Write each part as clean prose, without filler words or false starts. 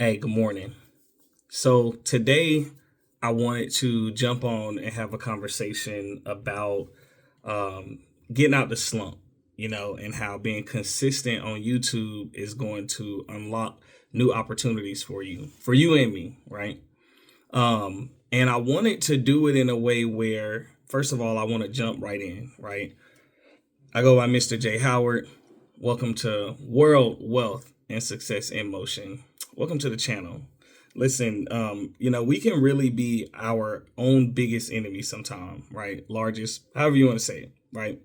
Hey, good morning. So today I wanted to jump on and have a conversation about getting out the slump, and how being consistent on YouTube is going to unlock new opportunities for you and me, right? And I wanted to do it in a way where, first of all, I want to jump right in, right? I go by Mr. J. Howard. Welcome to World Wealth and Success in Motion. Welcome to the channel. Listen, we can really be our own biggest enemy sometime, right? Largest, however you want to say it, right?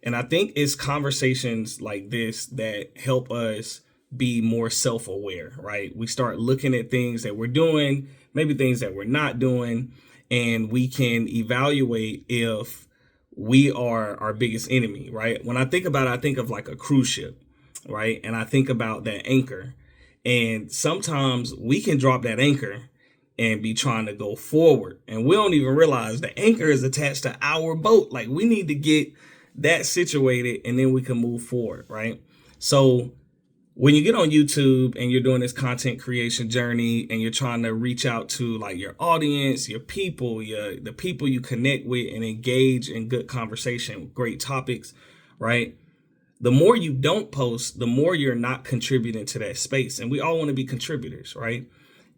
And I think it's conversations like this that help us be more self-aware, right? We start looking at things that we're doing, maybe things that we're not doing, and we can evaluate if we are our biggest enemy, right? When I think about it, I think of like a cruise ship, right? And I think about that anchor. And sometimes we can drop that anchor and be trying to go forward. And we don't even realize the anchor is attached to our boat. Like we need to get that situated and then we can move forward, right? So when you get on YouTube and you're doing this content creation journey and you're trying to reach out to like your audience, your people, the people you connect with and engage in good conversation, great topics, right? The more you don't post, the more you're not contributing to that space. And we all want to be contributors, right?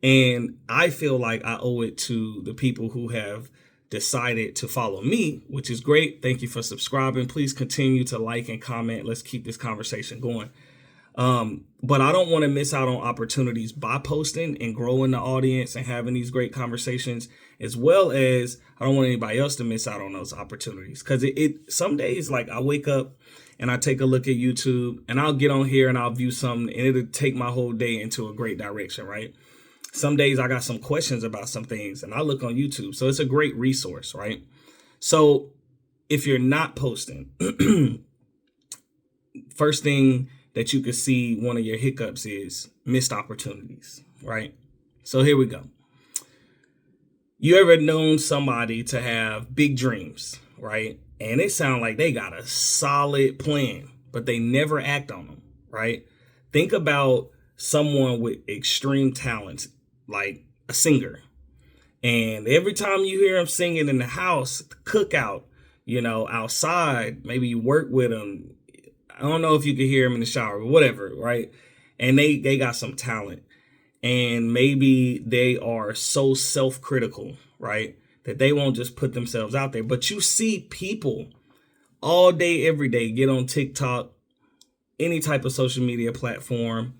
And I feel like I owe it to the people who have decided to follow me, which is great. Thank you for subscribing. Please continue to like and comment. Let's keep this conversation going. But I don't want to miss out on opportunities by posting and growing the audience and having these great conversations, as well as I don't want anybody else to miss out on those opportunities. Because it some days, like I wake up and I take a look at YouTube and I'll get on here and I'll view something and it'll take my whole day into a great direction, right? Some days I got some questions about some things and I look on YouTube. So it's a great resource, right? So if you're not posting, first thing that you could see one of your hiccups is missed opportunities, right? So here we go. You ever known somebody to have big dreams, right? And it sounds like they got a solid plan, but they never act on them, right? Think about someone with extreme talents, like a singer. And every time you hear them singing in the house, the cookout, outside, maybe you work with them. I don't know if you can hear them in the shower, but whatever, right? And they got some talent. And maybe they are so self-critical, right, that they won't just put themselves out there. But you see people all day, every day get on TikTok, any type of social media platform,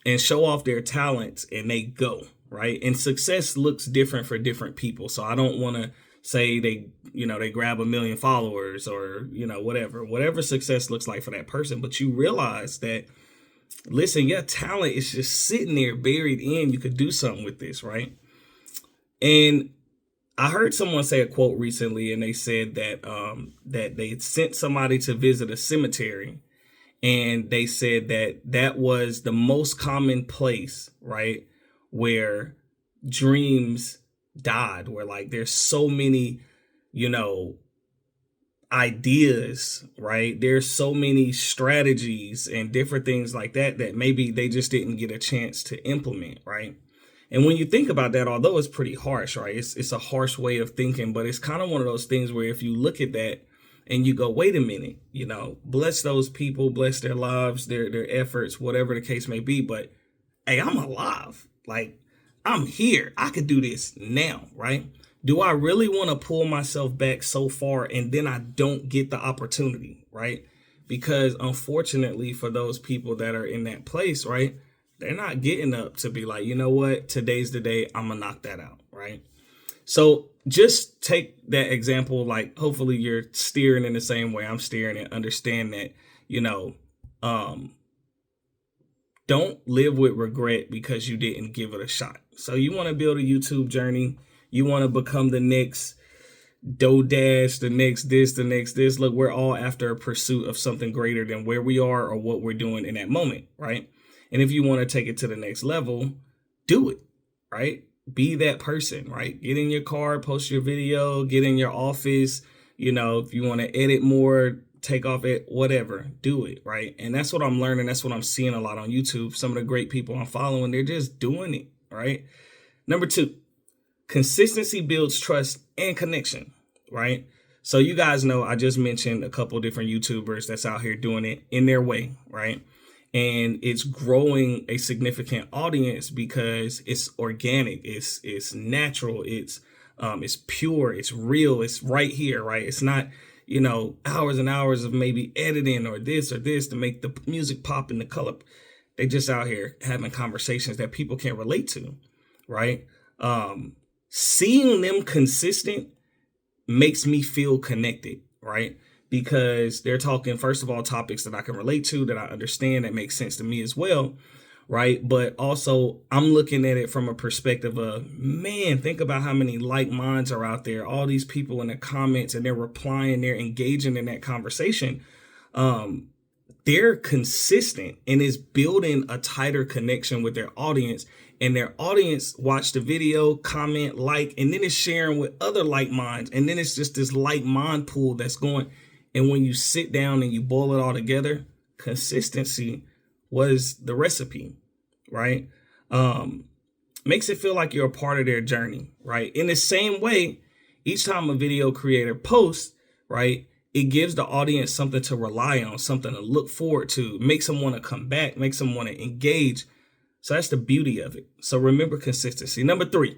and show off their talents, and they go, right? And success looks different for different people. So I don't want to say they grab 1 million followers or, whatever success looks like for that person. But you realize that, listen, your talent is just sitting there buried in. You could do something with this, right? And I heard someone say a quote recently, and they said that that they sent somebody to visit a cemetery, and they said that that was the most common place, right, where dreams died, where like there's so many, ideas, right? There's so many strategies and different things like that that maybe they just didn't get a chance to implement, right? And when you think about that, although it's pretty harsh, right? It's a harsh way of thinking, but it's kind of one of those things where if you look at that and you go, wait a minute, bless those people, bless their lives, their efforts, whatever the case may be. But hey, I'm alive. Like I'm here. I could do this now, right? Do I really want to pull myself back so far and then I don't get the opportunity, right? Because unfortunately for those people that are in that place, right, they're not getting up to be like, you know what, today's the day, I'm gonna knock that out, right? So just take that example, like hopefully you're steering in the same way I'm steering and understand that, don't live with regret because you didn't give it a shot. So you want to build a YouTube journey. You want to become the next Dodash, the next this, the next this. Look, we're all after a pursuit of something greater than where we are or what we're doing in that moment, right? And if you want to take it to the next level, do it, right? Be that person, right? Get in your car, post your video, get in your office. If you want to edit more, take off it, whatever, do it, right? And that's what I'm learning. That's what I'm seeing a lot on YouTube. Some of the great people I'm following, they're just doing it, right? Number 2, consistency builds trust and connection, right? So you guys know I just mentioned a couple different YouTubers that's out here doing it in their way, right? And it's growing a significant audience because it's organic, it's natural, it's pure, it's real, it's right here, right? It's not, hours and hours of maybe editing or this to make the music pop in the color. They just out here having conversations that people can relate to, right? Seeing them consistent makes me feel connected, right? Because they're talking, first of all, topics that I can relate to, that I understand, that makes sense to me as well, right? But also I'm looking at it from a perspective of, man, think about how many like minds are out there, all these people in the comments, and they're replying, they're engaging in that conversation. They're consistent and is building a tighter connection with their audience, and their audience watch the video, comment, like, and then it's sharing with other like minds. And then it's just this like mind pool that's going. And when you sit down and you boil it all together, consistency was the recipe, right? Makes it feel like you're a part of their journey, right? In the same way, each time a video creator posts, right, it gives the audience something to rely on, something to look forward to, makes them want to come back, makes them want to engage. So that's the beauty of it. So remember consistency. Number 3,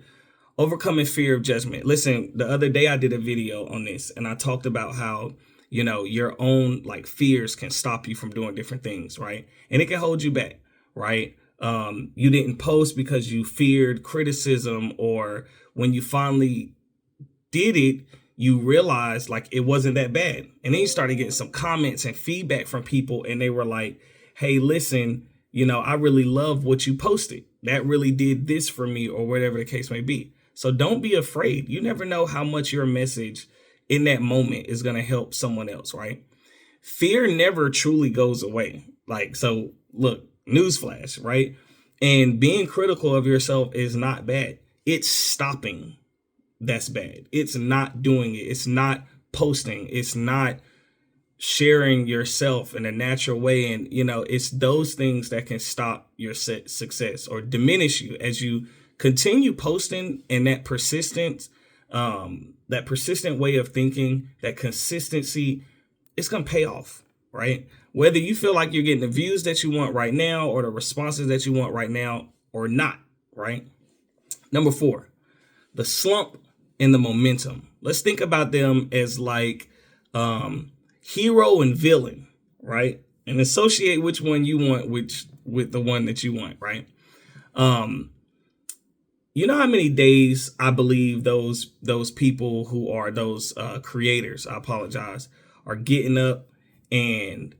overcoming fear of judgment. Listen, the other day I did a video on this and I talked about how, your own like fears can stop you from doing different things, right? And it can hold you back, right? You didn't post because you feared criticism, or when you finally did it, you realized like it wasn't that bad. And then you started getting some comments and feedback from people, and they were like, hey, listen, I really love what you posted. That really did this for me, or whatever the case may be. So don't be afraid. You never know how much your message in that moment is going to help someone else, right? Fear never truly goes away. So look, newsflash, right? And being critical of yourself is not bad. It's stopping that's bad. It's not doing it. It's not posting. It's not sharing yourself in a natural way. And, it's those things that can stop your success or diminish you as you continue posting. And that persistent way of thinking, that consistency, it's going to pay off, right? Whether you feel like you're getting the views that you want right now or the responses that you want right now or not, right? Number 4, the slump and the momentum. Let's think about them as like hero and villain, right? And associate which one you want with the one that you want, right? You know how many days I believe those people who are those creators, I apologize, are getting up, and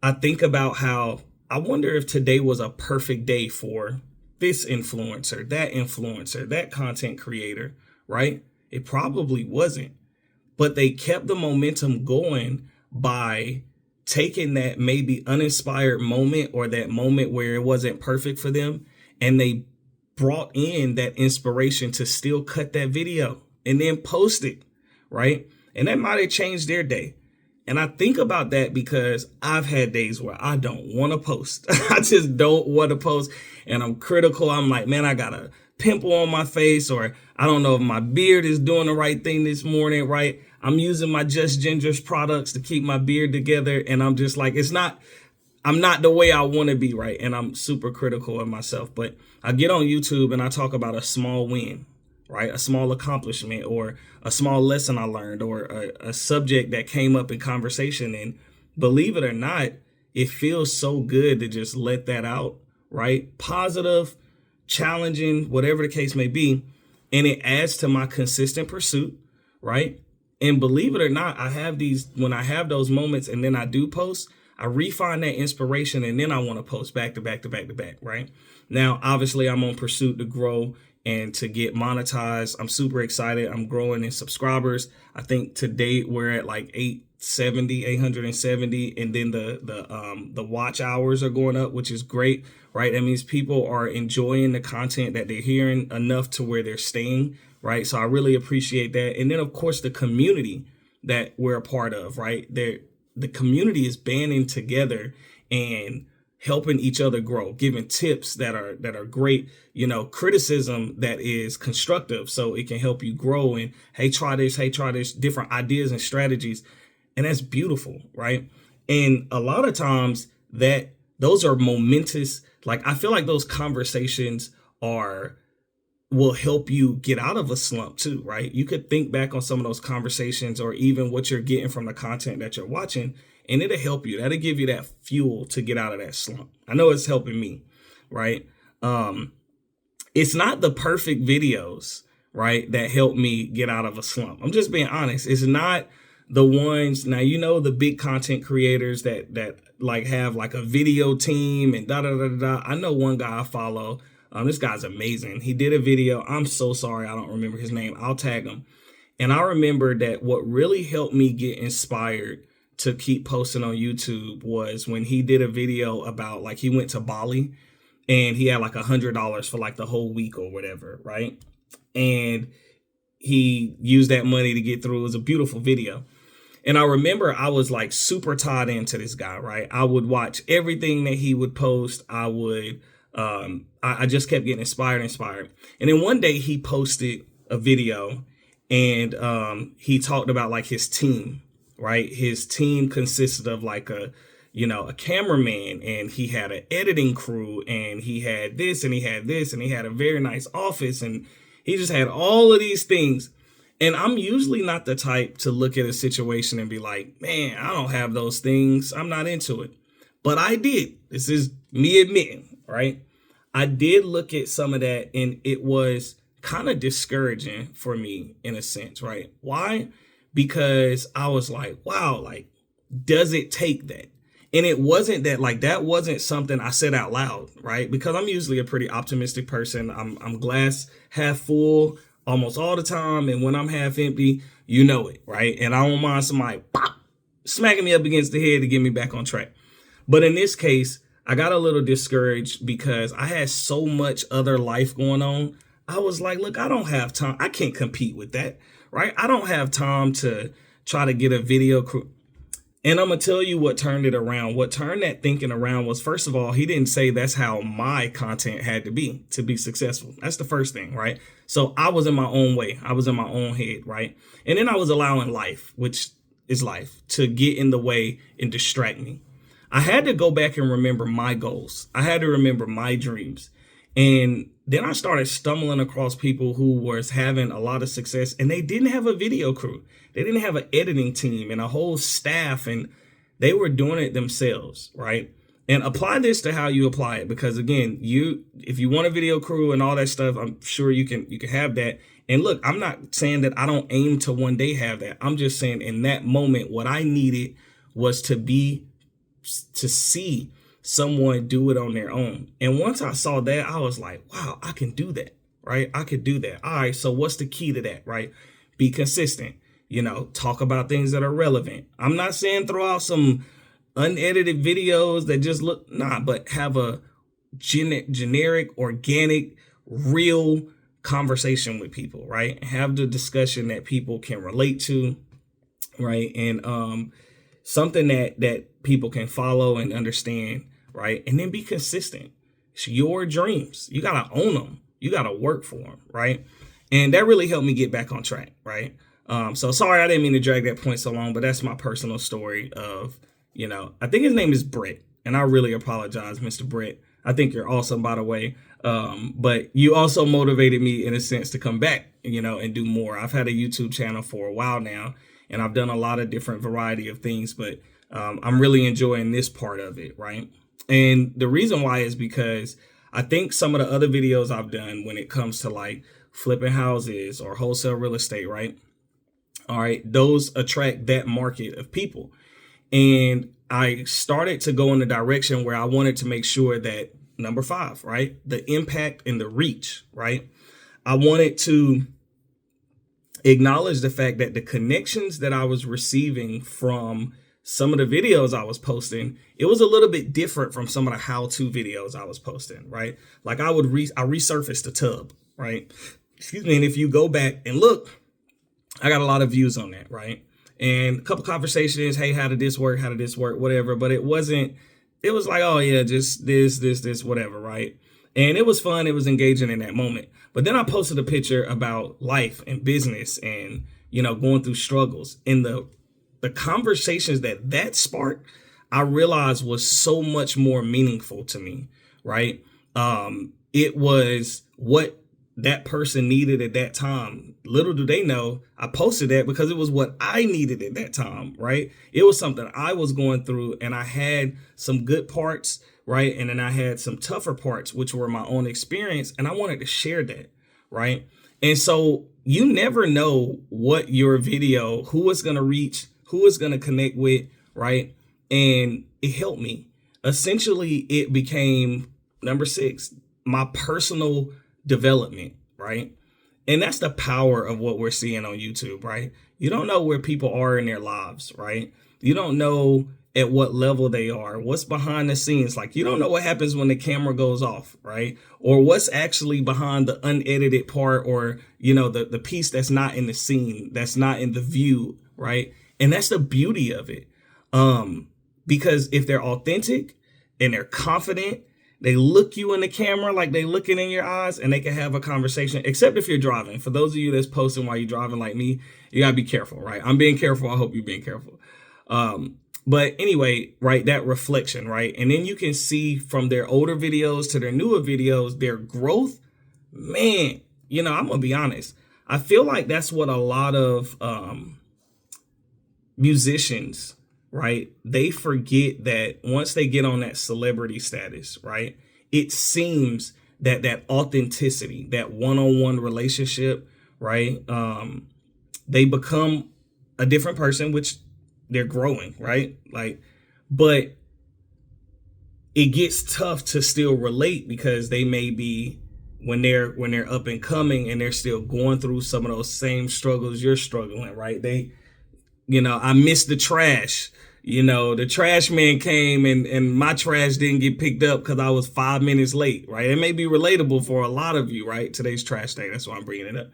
I think about how I wonder if today was a perfect day for this influencer, that content creator, right? It probably wasn't, but they kept the momentum going by taking that maybe uninspired moment, or that moment where it wasn't perfect for them, and they brought in that inspiration to still cut that video and then post it, right? And that might have changed their day. And I think about that because I've had days where I don't want to post. I just don't want to post, and I'm critical. I'm like, man, I got a pimple on my face, or I don't know if my beard is doing the right thing this morning, right? I'm using my Just Ginger's products to keep my beard together, and I'm just like, I'm not the way I want to be, right? And I'm super critical of myself. But I get on YouTube and I talk about a small win, right? A small accomplishment, or a small lesson I learned, or a subject that came up in conversation. And believe it or not, it feels so good to just let that out, right? Positive, challenging, whatever the case may be. And it adds to my consistent pursuit, right? And believe it or not, when I have those moments and then I do post, I refine that inspiration, and then I want to post back to back, right? Now, obviously, I'm on pursuit to grow and to get monetized. I'm super excited. I'm growing in subscribers. I think to date, we're at like 870, and then the watch hours are going up, which is great, right? That means people are enjoying the content that they're hearing enough to where they're staying, right? So I really appreciate that. And then, of course, the community that we're a part of, right? the community is banding together and helping each other grow, giving tips that are great, criticism that is constructive, so it can help you grow. And hey, try this, different ideas and strategies. And that's beautiful, right? And a lot of times that those are momentous. Like, I feel like those conversations will help you get out of a slump too, right? You could think back on some of those conversations, or even what you're getting from the content that you're watching, and it'll help you. That'll give you that fuel to get out of that slump. I know it's helping me, right? It's not the perfect videos, right, that help me get out of a slump. I'm just being honest. It's not the ones, now, the big content creators that like have like a video team and da da da da. I know one guy I follow. This guy's amazing. He did a video. I'm so sorry I don't remember his name. I'll tag him. And I remember that what really helped me get inspired to keep posting on YouTube was when he did a video about, like, he went to Bali and he had like $100 for like the whole week or whatever, right? And he used that money to get through. It was a beautiful video. And I remember I was like super tied into this guy, right? I would watch everything that he would post. I just kept getting inspired. And then one day he posted a video, and he talked about like his team, right? His team consisted of like a cameraman, and he had an editing crew, and he had this and he had this, and he had a very nice office, and he just had all of these things. And I'm usually not the type to look at a situation and be like, man, I don't have those things. I'm not into it. But I did. This is me admitting, right? I did look at some of that, and it was kind of discouraging for me in a sense, right? Why? Because I was like, wow, like, does it take that? And it wasn't that, like, that wasn't something I said out loud, right? Because I'm usually a pretty optimistic person. I'm glass half full almost all the time. And when I'm half empty, it, right? And I don't mind somebody pop, smacking me up against the head to get me back on track. But in this case, I got a little discouraged because I had so much other life going on. I was like, look, I don't have time. I can't compete with that, right? I don't have time to try to get a video crew. And I'm going to tell you what turned it around. What turned that thinking around was, first of all, he didn't say that's how my content had to be successful. That's the first thing, right? So I was in my own way. I was in my own head, right? And then I was allowing life, which is life, to get in the way and distract me. I had to go back and remember my goals. I had to remember my dreams. And then I started stumbling across people who was having a lot of success, and they didn't have a video crew. They didn't have an editing team and a whole staff, and they were doing it themselves, right? And apply this to how you apply it, because again, if you want a video crew and all that stuff, I'm sure you can have that. And look, I'm not saying that I don't aim to one day have that. I'm just saying in that moment, what I needed was to see someone do it on their own. And once I saw that, I was like, wow, I can do that, right? I could do that. All right, so what's the key to that, right? Be consistent, talk about things that are relevant. I'm not saying throw out some unedited videos that just look, but have a generic, organic, real conversation with people, right? Have the discussion that people can relate to, right? And something that people can follow and understand, right? And then be consistent. It's your dreams. You got to own them. You got to work for them, right? And that really helped me get back on track, right? So sorry, I didn't mean to drag that point so long, but that's my personal story of, I think his name is Brett, and I really apologize, Mr. Brett. I think you're awesome, by the way. But you also motivated me in a sense to come back, and do more. I've had a YouTube channel for a while now, and I've done a lot of different variety of things, but I'm really enjoying this part of it, right? And the reason why is because I think some of the other videos I've done when it comes to like flipping houses or wholesale real estate, right? All right, those attract that market of people. And I started to go in the direction where I wanted to make sure that, number 5, right? The impact and the reach, right? I wanted to acknowledge the fact that the connections that I was receiving from some of the videos I was posting, it was a little bit different from some of the how-to videos I was posting, right? Like I resurfaced the tub, right? Excuse me. And if you go back and look, I got a lot of views on that, right? and a couple conversations. Hey, how did this work? How did this work? Whatever. But it was like, oh yeah, just this, whatever. Right. And it was fun. It was engaging in that moment. But then I posted a picture about life and business and, going through struggles. And the conversations that sparked, I realized was so much more meaningful to me. Right. It was what that person needed at that time. Little do they know, I posted that because it was what I needed at that time, right? It was something I was going through, and I had some good parts, right? And then I had some tougher parts, which were my own experience, and I wanted to share that, right? And so you never know what your video, who it's going to reach, who it's going to connect with, right? And it helped me. Essentially, it became, number 6, my personal development, right? And that's the power of what we're seeing on YouTube, right? You don't know where people are in their lives, right? You don't know at what level they are, what's behind the scenes. Like, you don't know what happens when the camera goes off, right? Or what's actually behind the unedited part, or, the piece that's not in the scene, that's not in the view, right? And that's the beauty of it. Because if they're authentic and they're confident, they look you in the camera like they looking in your eyes, and they can have a conversation, except if you're driving. For those of you that's posting while you're driving like me, you gotta be careful, right? I'm being careful. I hope you're being careful. But anyway, right, that reflection, right? And then you can see from their older videos to their newer videos, their growth. Man, I'm gonna be honest. I feel like that's what a lot of musicians, right? They forget that once they get on that celebrity status, right? It seems that authenticity, that one-on-one relationship, right? They become a different person, which they're growing, right? But it gets tough to still relate, because they may be, when they're up and coming and they're still going through some of those same struggles you're struggling, right? I missed the trash. The trash man came and my trash didn't get picked up because I was 5 minutes late, right? It may be relatable for a lot of you, right? Today's trash day. That's why I'm bringing it up.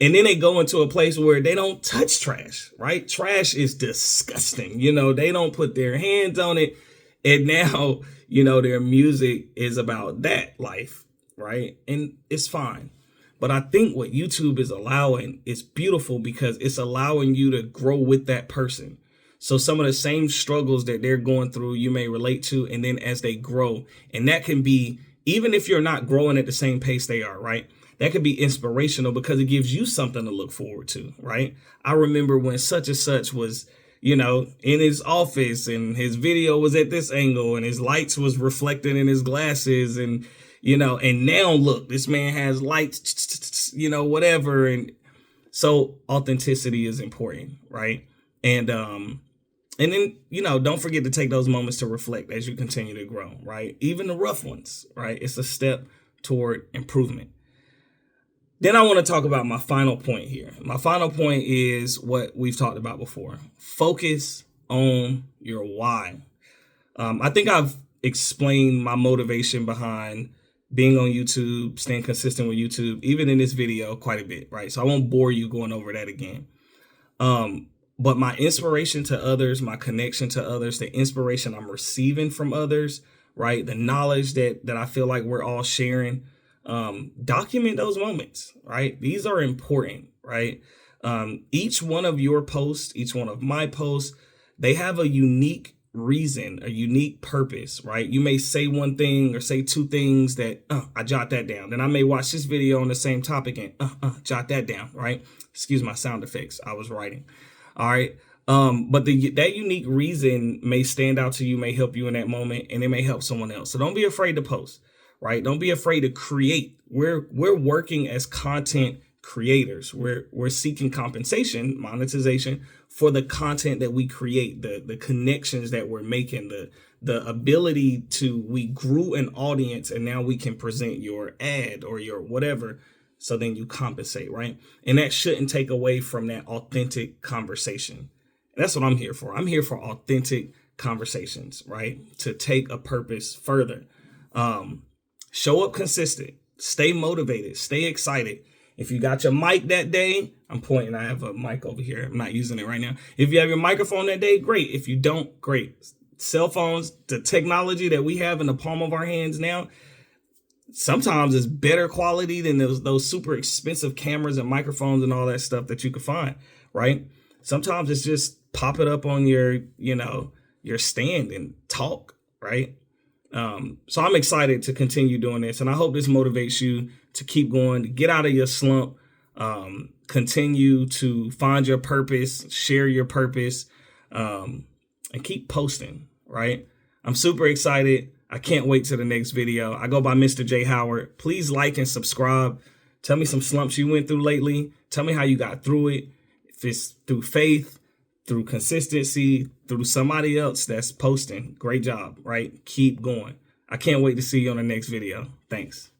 And then they go into a place where they don't touch trash, right? Trash is disgusting. They don't put their hands on it. And now, their music is about that life, right? And it's fine. But I think what YouTube is allowing is beautiful, because it's allowing you to grow with that person. So some of the same struggles that they're going through, you may relate to, and then as they grow, and that can be, even if you're not growing at the same pace they are, right? That could be inspirational, because it gives you something to look forward to, right? I remember when such and such was, in his office, and his video was at this angle, and his lights was reflected in his glasses, and, and now look, this man has lights, whatever. And so authenticity is important, right? And then, don't forget to take those moments to reflect as you continue to grow, right? Even the rough ones, right? It's a step toward improvement. Then I want to talk about my final point here. My final point is what we've talked about before. Focus on your why. I think I've explained my motivation behind being on YouTube, staying consistent with YouTube, even in this video, quite a bit, right? So I won't bore you going over that again. But my inspiration to others, my connection to others, the inspiration I'm receiving from others, right? The knowledge that I feel like we're all sharing, document those moments, right? These are important, right? Each one of your posts, each one of my posts, they have a unique reason, a unique purpose, right? You may say one thing or say two things that, I jot that down. Then I may watch this video on the same topic and, jot that down, right? Excuse my sound effects. I was writing. All right. But that unique reason may stand out to you, may help you in that moment, and it may help someone else. So don't be afraid to post, right? Don't be afraid to create. We're working as content creators. We're seeking compensation, monetization for the content that we create, the connections that we're making, the ability we grew an audience, and now we can present your ad or your whatever. So then you compensate, right? And that shouldn't take away from that authentic conversation. And that's what I'm here for. I'm here for authentic conversations, right? To take a purpose further. Show up consistent, stay motivated, stay excited, If you got your mic that day, I'm pointing, I have a mic over here. I'm not using it right now. If you have your microphone that day, great. If you don't, great. Cell phones, the technology that we have in the palm of our hands now, sometimes it's better quality than those super expensive cameras and microphones and all that stuff that you can find, right? Sometimes it's just pop it up on your, your stand and talk, right? So I'm excited to continue doing this, and I hope this motivates you to keep going, to get out of your slump, continue to find your purpose, share your purpose, and keep posting, right? I'm super excited. I can't wait to the next video. I go by Mr. J. Howard. Please like and subscribe. Tell me some slumps you went through lately. Tell me how you got through it. If it's through faith, through consistency, through somebody else that's posting. Great job, right? Keep going. I can't wait to see you on the next video. Thanks.